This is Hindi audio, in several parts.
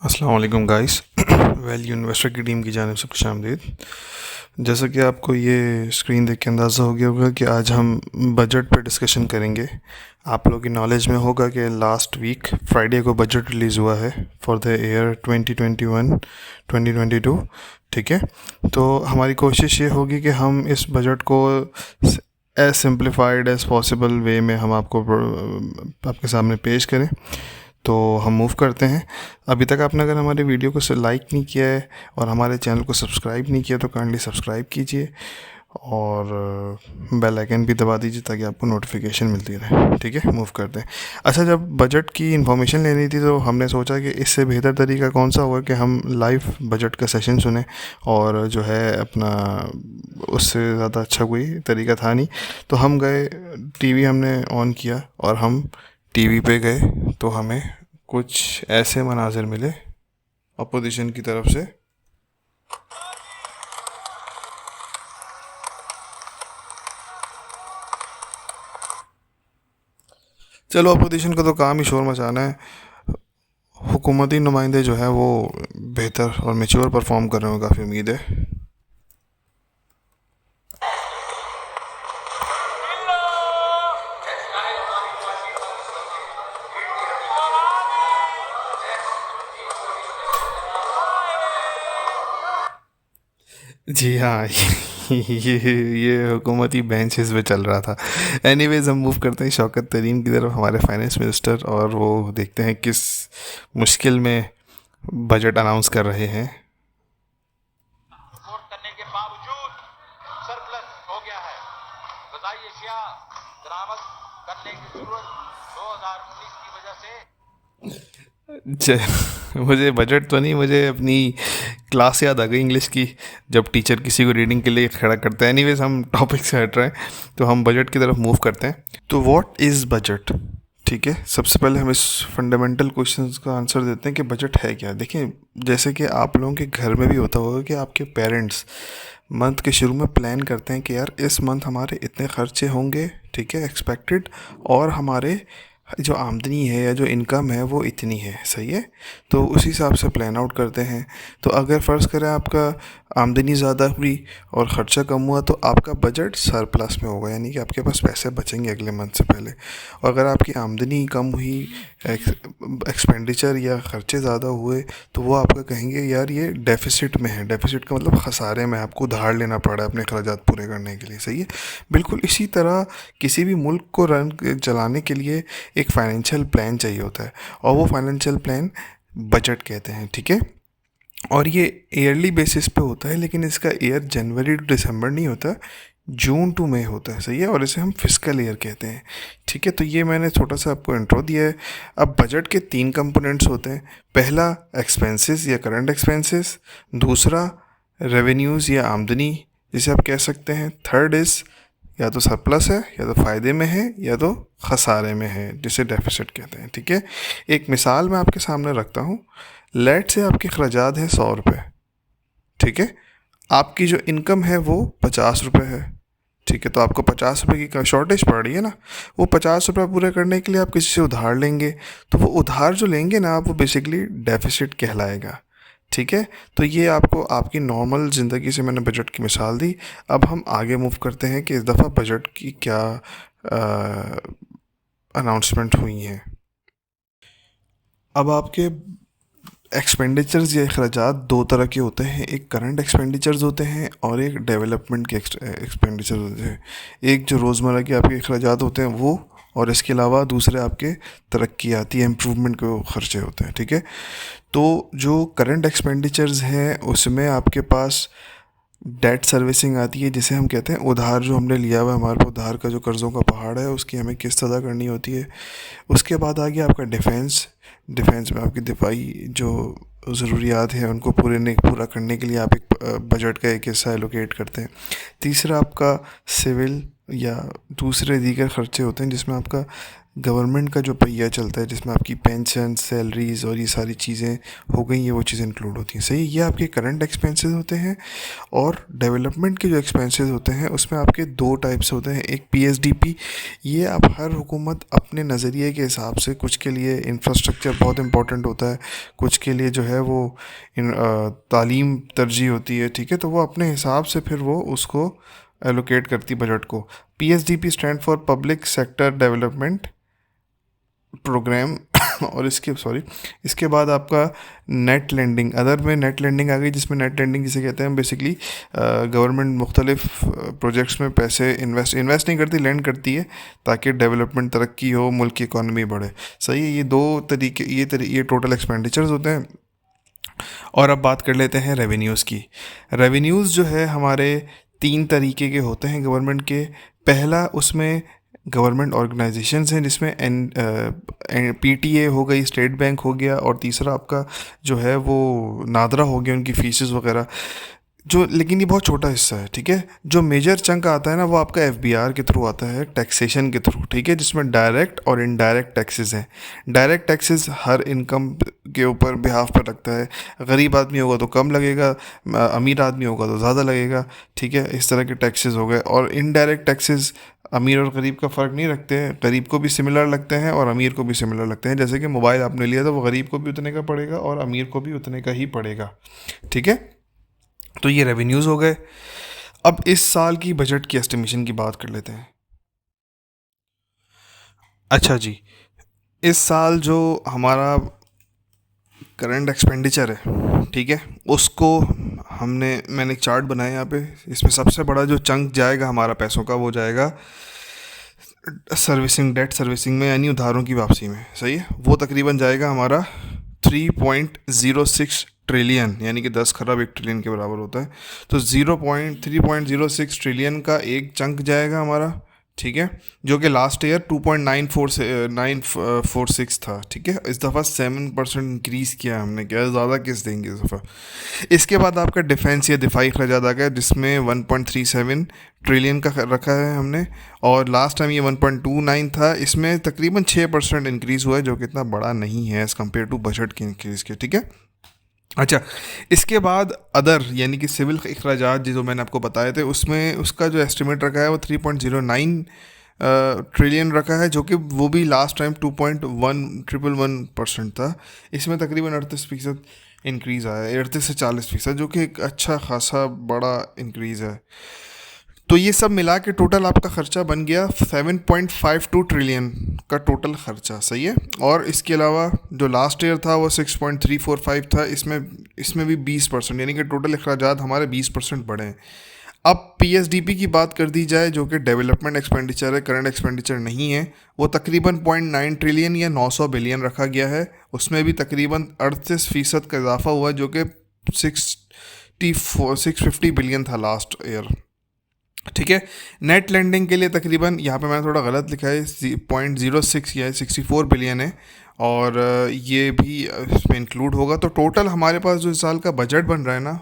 अस्सलाम वालेकुम गाइस। वैल्यू इन्वेस्टर की टीम की जानिब से खुशामदीद। जैसा कि आपको ये स्क्रीन देख के अंदाज़ा हो गया होगा कि आज हम बजट पे डिस्कशन करेंगे। आप लोगों की नॉलेज में होगा कि लास्ट वीक फ्राइडे को बजट रिलीज़ हुआ है फॉर द ईयर 2021 2022। ठीक है, तो हमारी कोशिश ये होगी कि हम इस बजट को as simplified as possible way में हम आपके सामने पेश करें। तो हम मूव करते हैं। अभी तक आपने अगर हमारे वीडियो को लाइक नहीं किया है और हमारे चैनल को सब्सक्राइब नहीं किया तो काइंडली सब्सक्राइब कीजिए और बेल आइकन भी दबा दीजिए ताकि आपको नोटिफिकेशन मिलती रहे। ठीक है, मूव करते हैं। अच्छा, जब बजट की इन्फॉर्मेशन लेनी थी तो हमने सोचा कि इससे बेहतर तरीका कौन सा होगा कि हम लाइव बजट का सेशन सुने, और जो है अपना उससे ज़्यादा अच्छा कोई तरीका था नहीं। तो हम गए, टीवी हमने ऑन किया और हम टीवी पे गए तो हमें कुछ ऐसे मनाजिर मिले अपोजिशन की तरफ से। चलो, अपोजिशन का तो काम ही शोर मचाना है। हुकूमती नुमाइंदे जो है वो बेहतर और मेच्योर परफॉर्म कर रहे हो, काफ़ी उम्मीद है। जी हाँ, ये हुकूमती बेंचेस पे चल रहा था। एनीवेज, हम मूव करते हैं शौकत तरीन की तरफ, हमारे फाइनेंस मिनिस्टर, और वो देखते हैं किस मुश्किल में बजट अनाउंस कर रहे हैं। वोट करने के बावजूद सरप्लस हो गया है। ग़िज़ाई अशिया बरामद करने की जरूरत 2019 की वजह से। मुझे बजट तो नहीं, मुझे अपनी क्लास याद आ गई इंग्लिश की, जब टीचर किसी को रीडिंग के लिए खड़ा करता है। एनीवेज, हम टॉपिक से हट रहे हैं, तो हम बजट की तरफ मूव करते हैं। तो व्हाट इज़ बजट? ठीक है, सबसे पहले हम इस फंडामेंटल क्वेश्चंस का आंसर देते हैं कि बजट है क्या। देखिए, जैसे कि आप लोगों के घर में भी होता होगा कि आपके पेरेंट्स मंथ के शुरू में प्लान करते हैं कि यार इस मंथ हमारे इतने खर्चे होंगे, ठीक है, एक्सपेक्टेड, और हमारे जो आमदनी है या जो इनकम है वो इतनी है, सही है। तो उस हिसाब से प्लान आउट करते हैं। तो अगर फ़र्ज़ करें आपका आमदनी ज़्यादा हुई और ख़र्चा कम हुआ तो आपका बजट सरप्लस में होगा, यानी कि आपके पास पैसे बचेंगे अगले मंथ से पहले। और अगर आपकी आमदनी कम हुई, एक्सपेंडिचर या ख़र्चे ज़्यादा हुए, तो वो आपका कहेंगे यार ये डेफिसिट में है। डेफिसिट का मतलब ख़सारे में, आपको उधार लेना पड़ा है अपने अखराजात पूरे करने के लिए, सही है। बिल्कुल इसी तरह किसी भी मुल्क को रन चलाने के लिए एक फाइनेंशियल प्लान चाहिए होता है, और वो फाइनेंशियल प्लान बजट कहते हैं, ठीक है। और ये ईयरली बेसिस पे होता है, लेकिन इसका ईयर जनवरी टू दिसंबर नहीं होता, जून टू मई होता है, सही है। और इसे हम फिस्कल ईयर कहते हैं, ठीक है। तो ये मैंने छोटा सा आपको इंट्रो दिया है। अब बजट के 3 कंपोनेंट्स होते हैं। पहला एक्सपेंसेस या करंट एक्सपेंसेस, दूसरा रेवेन्यूज़ या आमदनी जिसे आप कह सकते हैं, थर्ड इज़ या तो सरप्लस है, या तो फ़ायदे में है, या तो खसारे में है, जिसे डेफिसिट कहते हैं, ठीक है। एक मिसाल मैं आपके सामने रखता हूँ। लेट से आपके अखराजात हैं 100 रुपये, ठीक है। आपकी जो इनकम है वो 50 रुपये है, ठीक है। तो आपको 50 रुपये की शॉर्टेज पड़ रही है ना, वो 50 रुपये पूरे करने के लिए आप किसी से उधार लेंगे। तो वो उधार जो लेंगे ना आप, वो बेसिकली डेफिसिट कहलाएगा, ठीक है। तो ये आपको आपकी नॉर्मल ज़िंदगी से मैंने बजट की मिसाल दी। अब हम आगे मूव करते हैं कि इस दफ़ा बजट की क्या अनाउंसमेंट हुई हैं। अब आपके एक्सपेंडिचर्स या अखराजात 2 तरह के होते हैं। एक करंट एक्सपेंडिचर्स होते हैं और एक डेवलपमेंट के एक्सपेंडिचर होते हैं। एक जो रोज़मर्रा के आपके अखराजात होते हैं वो, और इसके अलावा दूसरे आपके तरक्याती इम्प्रूवमेंट के खर्चे होते हैं, ठीक है। तो जो करंट एक्सपेंडिचर्स हैं उसमें आपके पास डेट सर्विसिंग आती है, जिसे हम कहते हैं उधार जो हमने लिया हुआ है, हमारे पास उधार का जो कर्ज़ों का पहाड़ है उसकी हमें किस्त अदा करनी होती है। उसके बाद आ गया आपका डिफेंस। डिफेंस में आपकी दिफाई जो ज़रूरियात हैं उनको पूरा करने के लिए आप एक बजट का एक हिस्सा एलोकेट करते हैं। तीसरा आपका सिविल या दूसरे दीगर खर्चे होते हैं, जिसमें आपका गवर्नमेंट का जो पहिया चलता है जिसमें आपकी पेंशन, सैलरीज और ये सारी चीज़ें हो गई, ये वो चीज़ें इंक्लूड होती हैं, सही। ये आपके करंट एक्सपेंसेस होते हैं। और डेवलपमेंट के जो एक्सपेंसेस होते हैं उसमें आपके दो टाइप्स होते हैं। एक पीएसडीपी, ये आप हर हुकूमत अपने नज़रिए के हिसाब से, कुछ के लिए इंफ्रास्ट्रक्चर बहुत इंपॉर्टेंट होता है, कुछ के लिए जो है वो तालीम तरजीह होती है, ठीक है, तो वो अपने हिसाब से फिर वो उसको एलोकेट करती बजट को। PSDP stand for public sector development programme. और इसके बाद आपका नेट लेंडिंग, अदर में नेट लेंडिंग आ गई, जिसमें नेट लेंडिंग जिसे कहते हैं बेसिकली गवर्नमेंट मुख्तलिफ प्रोजेक्ट्स में पैसे इन्वेस्ट नहीं करती, लैंड करती है ताकि डेवलपमेंट तरक्की हो, मुल्क की इकॉनमी बढ़े, सही है। ये दो तरीके, ये टोटल एक्सपेंडिचर्स होते हैं। और अब बात कर लेते हैं रेवेन्यूज़ की। रेवेन्यूज़ जो है हमारे तीन तरीके के होते हैं गवर्नमेंट के। पहला, उसमें गवर्नमेंट ऑर्गेनाइजेशंस हैं जिसमें पीटीए हो गई, स्टेट बैंक हो गया, और तीसरा आपका जो है वो नादरा हो गया, उनकी फीसेस वगैरह जो, लेकिन ये बहुत छोटा हिस्सा है, ठीक है। जो मेजर चंक आता है ना वो आपका एफबीआर के थ्रू आता है, टैक्सेशन के थ्रू, ठीक है, जिसमें डायरेक्ट और इनडायरेक्ट टैक्सेस हैं। डायरेक्ट टैक्सेस हर इनकम के ऊपर बिहाफ पर लगता है। गरीब आदमी होगा तो कम लगेगा, अमीर आदमी होगा तो ज़्यादा लगेगा, ठीक है, इस तरह के टैक्सेस हो गए। और इनडायरेक्ट टैक्सेस अमीर और गरीब का फ़र्क नहीं रखते हैं, गरीब को भी सिमिलर लगते हैं और अमीर को भी सिमिलर लगते हैं। जैसे कि मोबाइल आपने लिया तो वो गरीब को भी उतने का पड़ेगा और अमीर को भी उतने का ही पड़ेगा, ठीक है। तो ये रेवेन्यूज़ हो गए। अब इस साल की बजट की एस्टिमेशन की बात कर लेते हैं। अच्छा जी, इस साल जो हमारा करंट एक्सपेंडिचर है, ठीक है, उसको मैंने एक चार्ट बनाया यहाँ पे। इसमें सबसे बड़ा जो चंक जाएगा हमारा पैसों का, वो जाएगा सर्विसिंग, डेट सर्विसिंग में, यानी उधारों की वापसी में, सही है। वो तकरीबन जाएगा हमारा 3.06 ट्रिलियन, यानी कि 10 खरब 1 ट्रिलियन के बराबर होता है। तो 3.06 ट्रिलियन का एक चंक जाएगा हमारा, ठीक है, जो कि लास्ट ईयर 2.946 था, ठीक है। इस दफ़ा 7% इंक्रीज़ किया हमने, क्या ज़्यादा किस देंगे इस दफ़ा। इसके बाद आपका डिफेंस या दिफाई अखराजात आ गया, जिसमें 1.37 ट्रिलियन का रखा है हमने, और लास्ट टाइम ये 1.29 था। इसमें तकरीबन 6% इंक्रीज़ हुआ है, जो कि इतना बड़ा नहीं है एज़ कम्पेयर टू बजट के इंक्रीज़ के, ठीक है। अच्छा, इसके बाद अदर यानी कि सिविल अखराजात जो मैंने आपको बताए थे, उसमें उसका जो एस्टिमेट रखा है वो 3.09 ट्रिलियन रखा है, जो कि वो भी लास्ट टाइम 2.111% था। इसमें तकरीबन 38% इंक्रीज़ आया है, 38 से 40%, जो कि एक अच्छा खासा बड़ा इंक्रीज़ है। तो ये सब मिला के टोटल आपका खर्चा बन गया 7.52 ट्रिलियन का टोटल खर्चा, सही है। और इसके अलावा जो लास्ट ईयर था वो 6.345 था, इसमें भी 20%, यानी कि टोटल अखराजात हमारे 20% बढ़े हैं। अब पीएसडीपी की बात कर दी जाए, जो कि डेवलपमेंट एक्सपेंडिचर है, करंट एक्सपेंडिचर नहीं है, वो तकरीबन 0.9 ट्रिलियन या 900 बिलियन रखा गया है। उसमें भी तकरीबन 38% का इजाफा हुआ, जो कि 650 बिलियन था लास्ट ईयर, ठीक है। नेट लेंडिंग के लिए तकरीबन, यहाँ पे मैंने थोड़ा गलत लिखा है, 0.06 या 64 बिलियन है, और ये भी इसमें इंक्लूड होगा। तो टोटल हमारे पास जो इस साल का बजट बन रहा है ना,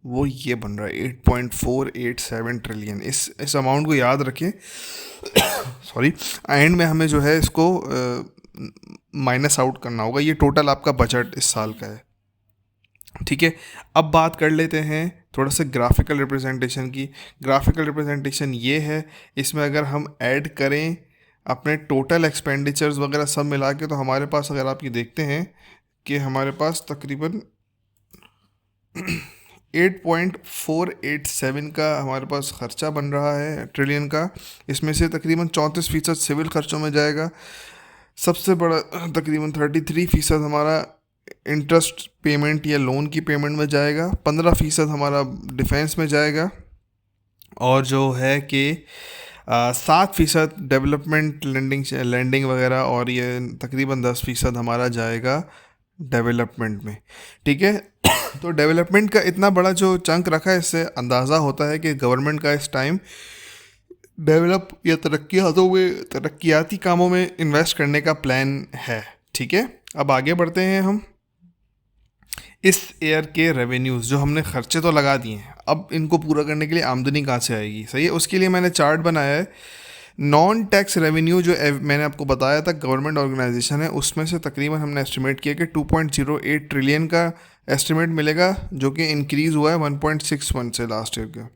वो ये बन रहा है 8.487 ट्रिलियन। इस अमाउंट को याद रखें। सॉरी, एंड में हमें जो है इसको माइनस आउट करना होगा। ये टोटल आपका बजट इस साल का है, ठीक है। अब बात कर लेते हैं थोड़ा सा ग्राफिकल रिप्रेजेंटेशन की। ग्राफिकल रिप्रेजेंटेशन ये है, इसमें अगर हम ऐड करें अपने टोटल एक्सपेंडिचर्स वगैरह सब मिला के, तो हमारे पास, अगर आप ये देखते हैं कि हमारे पास तकरीबन 8.487 का हमारे पास खर्चा बन रहा है ट्रिलियन का। इसमें से तकरीबन 34% सिविल खर्चों में जाएगा। सबसे बड़ा तकरीबन 33% हमारा इंटरेस्ट पेमेंट या लोन की पेमेंट में जाएगा, 15% हमारा डिफेंस में जाएगा, और जो है कि 7% डेवलपमेंट लैंडिंग वगैरह, और ये तकरीबन 10% हमारा जाएगा डेवलपमेंट में, ठीक है। तो डेवलपमेंट का इतना बड़ा जो चंक रखा है, इससे अंदाज़ा होता है कि गवर्नमेंट का इस टाइम डेवलप या तरक्याती कामों में इन्वेस्ट करने का प्लान है, ठीक है। अब आगे बढ़ते हैं हम। इस ईयर के रेवेन्यूज़ जो हमने खर्चे तो लगा दिए हैं, अब इनको पूरा करने के लिए आमदनी कहाँ से आएगी, सही है। उसके लिए मैंने चार्ट बनाया है नॉन टैक्स रेवेन्यू जो मैंने आपको बताया था गवर्नमेंट ऑर्गेनाइजेशन है, उसमें से तकरीबन हमने एस्टिमेट किया कि 2.08 ट्रिलियन का एस्टिमेट मिलेगा, जो कि इंक्रीज़ हुआ है 1.61 से लास्ट ईयर का।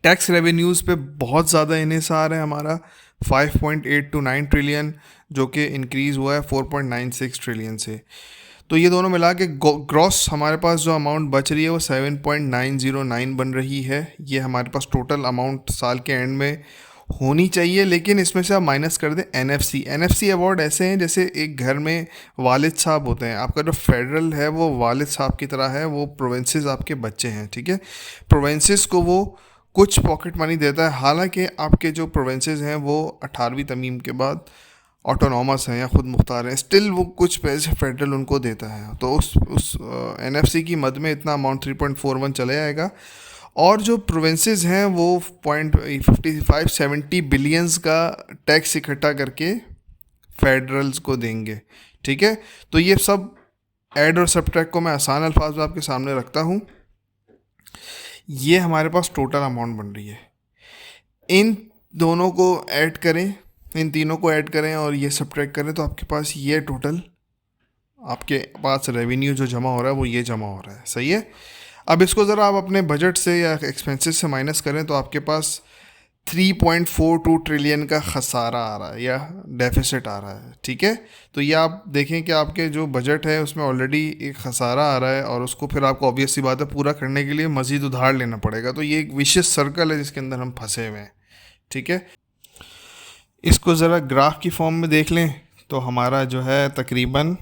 टैक्स रेवेन्यूज़ पे बहुत ज़्यादा इन्हिसार है हमारा, 5.829 ट्रिलियन, जो कि इंक्रीज़ हुआ है 4.96 ट्रिलियन से। तो ये दोनों मिला के ग्रॉस हमारे पास जो अमाउंट बच रही है वो 7.909 बन रही है। ये हमारे पास टोटल अमाउंट साल के एंड में होनी चाहिए, लेकिन इसमें से आप माइनस कर दें एनएफसी अवार्ड ऐसे हैं जैसे एक घर में वालिद साहब होते हैं, आपका जो फेडरल है वो वालिद साहब की तरह है, वो प्रोविंसेस आपके बच्चे हैं, ठीक है। प्रोविंसेस को वो कुछ पॉकेट मनी देता है, हालांकि आपके जो प्रोविंसेस हैं वो 18वीं तरमीम के बाद ऑटोनॉमस हैं या ख़ुद मुख्तार हैं, स्टिल वो कुछ पैसे फेडरल उनको देता है। तो उस एनएफसी की मद में इतना अमाउंट 3.41 चले जाएगा, और जो प्रोविंसेस हैं वो 0.5570 बिलियंस का टैक्स इकट्ठा करके फेडरल्स को देंगे, ठीक है। तो ये सब ऐड और सब्ट्रैक्ट को मैं आसान अल्फाज में आपके सामने रखता हूँ। ये हमारे पास टोटल अमाउंट बन रही है, इन दोनों को ऐड करें, इन तीनों को ऐड करें और ये सब्ट्रैक्ट करें, तो आपके पास ये टोटल आपके पास रेवेन्यू जो जमा हो रहा है वो ये जमा हो रहा है, सही है। अब इसको ज़रा आप अपने बजट से या एक्सपेंसेस से माइनस करें तो आपके पास 3.42 ट्रिलियन का खसारा आ रहा है या डेफिसिट आ रहा है, ठीक है। तो ये आप देखें कि आपके जो बजट है उसमें ऑलरेडी एक खसारा आ रहा है, और उसको फिर आपको ऑब्वियस सी बात है पूरा करने के लिए मज़ीद उधार लेना पड़ेगा। तो ये एक विशियस सर्कल है जिसके अंदर हम फंसे हुए हैं, ठीक है। इसको ज़रा ग्राफ की फॉर्म में देख लें तो हमारा जो है तकरीबन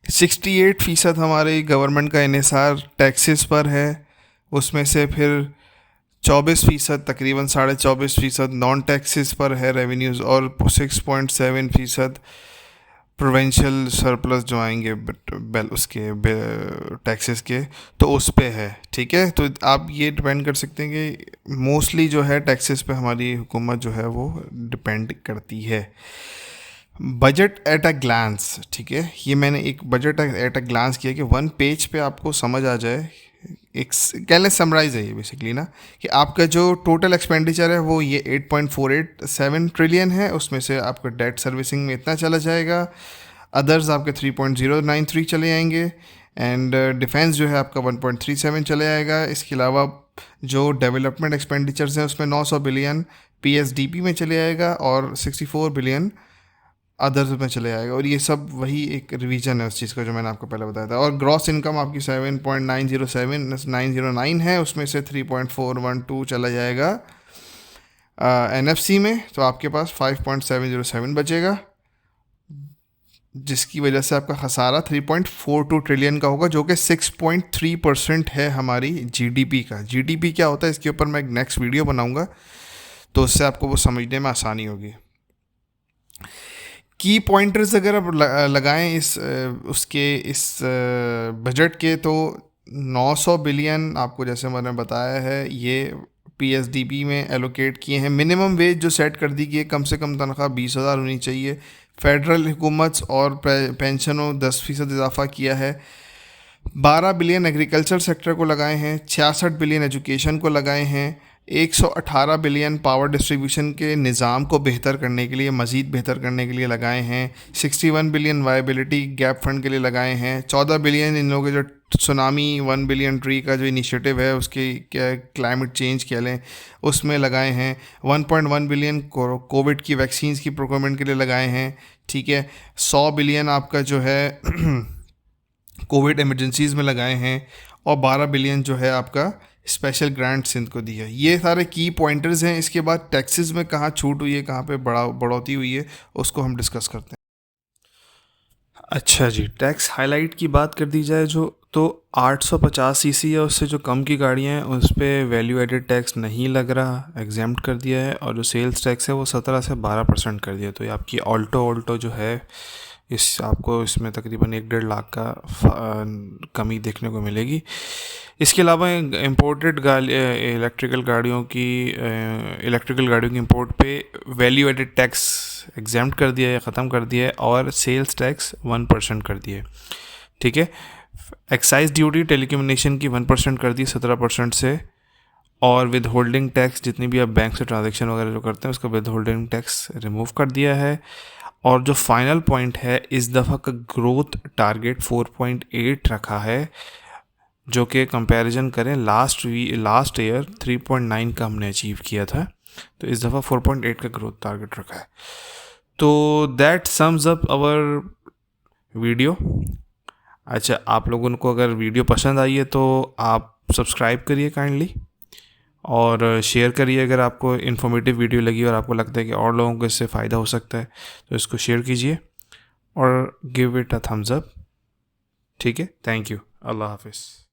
68% हमारे गवर्नमेंट का इन्हिसार टैक्सेस पर है, उसमें से फिर 24% तकरीबन 24.5% नॉन टैक्सेस पर है रेवेन्यूज़, और 6.7% प्रोविंशियल सरप्लस जो आएंगे बेल उसके टैक्सेस के, तो उस पे है, ठीक है। तो आप ये डिपेंड कर सकते हैं कि मोस्टली जो है टैक्सेस पे हमारी हुकूमत जो है वो डिपेंड करती है। बजट एट अ ग्लांस, ठीक है, ये मैंने एक बजट एट अ ग्लांस किया कि 1 पेज पे आपको समझ आ जाए, एक कह लें समराइज है ये बेसिकली ना, कि आपका जो टोटल एक्सपेंडिचर है वो ये 8.487 ट्रिलियन है, उसमें से आपका डेट सर्विसिंग में इतना चला जाएगा, अदर्स आपके 3.093 चले जाएंगे, एंड डिफेंस जो है आपका 1.37 चले आएगा। इसके अलावा जो डेवलपमेंट एक्सपेंडिचर्स हैं उसमें 900 बिलियन पीएसडीपी में चले आएगा, और 64 बिलियन अदर्स में चले आएगा, और ये सब वही एक रिवीजन है उस चीज़ का जो मैंने आपको पहले बताया था। और ग्रॉस इनकम आपकी 7.909 है, उसमें से 3.412 चला जाएगा एनएफसी में, तो आपके पास 5.707 बचेगा, जिसकी वजह से आपका खसारा 3.42 ट्रिलियन का होगा, जो कि 6.3% है हमारी जीडीपी का। जीडीपी क्या होता है इसके ऊपर मैं एक नेक्स्ट वीडियो बनाऊंगा, तो उससे आपको वो समझने में आसानी होगी। की पॉइंटर्स अगर आप लगाएं इस बजट के, तो 900 बिलियन आपको जैसे मैंने बताया है ये पीएसडीपी में एलोकेट किए हैं। मिनिमम वेज जो सेट कर दी गई है, कम से कम तनख्वाह 20,000 होनी चाहिए। फेडरल हुकूमत और पेंशनों 10% इजाफा किया है। 12 बिलियन एग्रीकल्चर सेक्टर को लगाए हैं, 66 बिलियन एजुकेशन को लगाए हैं, 118 बिलियन पावर डिस्ट्रीब्यूशन के निज़ाम को बेहतर करने के लिए, मज़ीद बेहतर करने के लिए लगाए हैं, 61 बिलियन वायबिलिटी गैप फंड के लिए लगाए हैं, 14 बिलियन इन लोगों के जो सुनामी 1 बिलियन ट्री का जो इनिशिएटिव है उसके क्या क्लाइमेट चेंज कह लें उसमें लगाए हैं, 1.1 बिलियन कोविड की वैक्सीन्स की प्रोक्योरमेंट के लिए लगाए हैं, ठीक है। 100 बिलियन आपका जो है कोविड इमरजेंसीज़ में लगाए हैं, और 12 बिलियन जो है आपका स्पेशल ग्रांट सिंध को दी है। ये सारे की पॉइंटर्स हैं। इसके बाद टैक्सेस में कहाँ छूट हुई है, कहाँ पे बढ़ोतरी हुई है, उसको हम डिस्कस करते हैं। अच्छा जी, टैक्स हाईलाइट की बात कर दी जाए जो, तो 850 सीसी या उससे जो कम की गाड़ियाँ हैं उस पर वैल्यू एडेड टैक्स नहीं लग रहा, एग्जाम्प्ट कर दिया है, और जो सेल्स टैक्स है वो 17 से 12% कर दिया। तो ये आपकी ऑल्टो जो है आपको इसमें तकरीबन 1-1.5 लाख का कमी देखने को मिलेगी। इसके अलावा इम्पोर्टेड इलेक्ट्रिकल गाड़ियों की इंपोर्ट पे वैल्यू एडेड टैक्स एग्जाम्प्ट कर दिया है, ख़त्म कर दिया है, और सेल्स टैक्स 1% कर दिया है, ठीक है। एक्साइज ड्यूटी टेलीकम्युनिकेशन की 1% कर दी 17% से, और विद होल्डिंग टैक्स, जितनी भी आप बैंक से ट्रांजेक्शन वगैरह जो करते हैं उसका विद होल्डिंग टैक्स रिमूव कर दिया है। और जो फाइनल पॉइंट है, इस दफ़ा का ग्रोथ टारगेट 4.8 रखा है, जो कि कंपैरिजन करें लास्ट ईयर 3.9 का हमने अचीव किया था, तो इस दफ़ा 4.8 का ग्रोथ टारगेट रखा है। तो दैट समस अप आवर वीडियो। अच्छा, आप लोगों को अगर वीडियो पसंद आई है तो आप सब्सक्राइब करिए काइंडली, और शेयर करिए अगर आपको इन्फॉर्मेटिव वीडियो लगी और आपको लगता है कि और लोगों को इससे फ़ायदा हो सकता है, तो इसको शेयर कीजिए और give it a thumbs up. ठीक है, थैंक यू, अल्लाह हाफिज़।